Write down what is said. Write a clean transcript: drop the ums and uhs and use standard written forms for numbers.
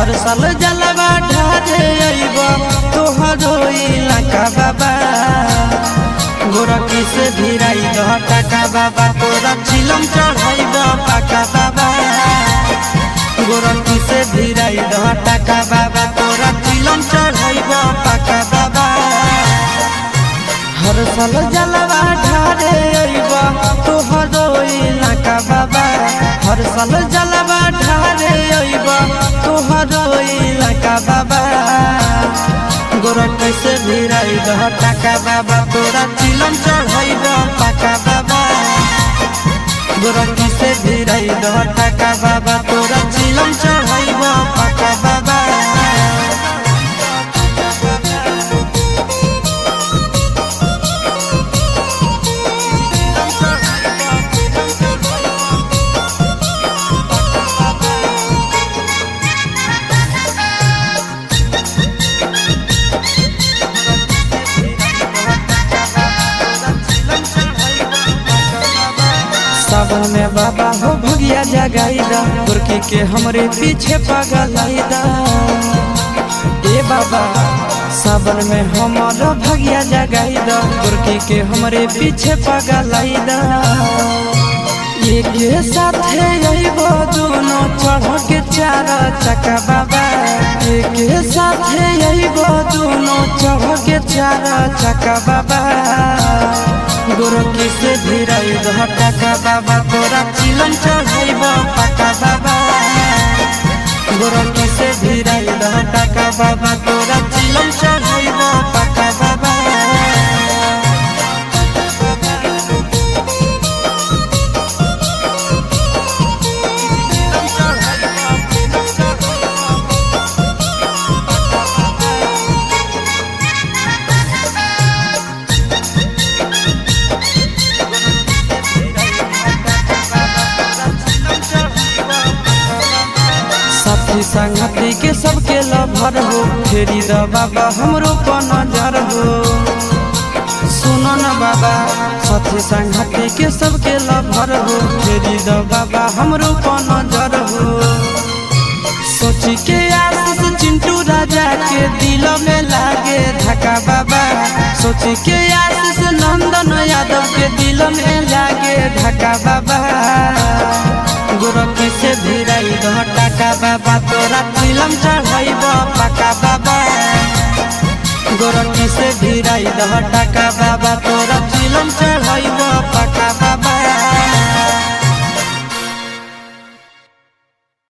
हर साल जलवा ढारे अइब तोहरो इलाका बाबा। गोरखी से भिराई दह टाका बाबा, तोरा चिलम चढ़ाइब पाका बाबा। गोरखी से भिराई दह टाका बाबा, तोरा चिलम चढ़ाइब पाका बाबा। हर साल जलवा ढारे अइब तोहरो इलाका बाबा। हर साल जलवा ढारे अइब तोहरो इलाका बाबा। गोरखी से भिराई दह टाका बाबा, तोरा चिलम चढ़ाइब पाका बाबा। गोरखी से भिराई दह टाका बाबा, तोरा चिलम चढ़ाइब पाका बाबा। सावन में बाबा हो भगिया जगाईदा, गोरखी के हमरे पीछे पगलाईदा। ए बाबा सावन में हमारा भगिया जगाईदा, गोरखी के हमरे पीछे पगलाईदा। एक साथे अइबो दोनों चढ़ के चार चक्का बाबा। एक साथे अइबो दोनों चढ़ के चार चक्का बाबा। गोरखी से भिराई दह टाका बाबा, तोरा चिलम चढ़ाइब पाका बाबा। गोरखी से भिराई दह टाका बाबा, तोरा चिलम चढ़ाइब पाका बाबा। साथी संगति के सबके लभर हो, फेरी द बाबा हमरो पर नजर हो। सुनो न बाबा साथी संगति के सबके लभर हो, फेरी द बाबा हमरो पर नजर हो। सोची के आशीष चिंटू राजा के दिल में लागे धक्का बाबा। सोची के आशीष नंदन यादव के दिल में लागे धक्का बाबा। गोरखी से भिराई दह टाका बाबा, तोरा चिलम चढ़ाइब पाका बाबा। गोरखी से भिराई दह टाका बाबा,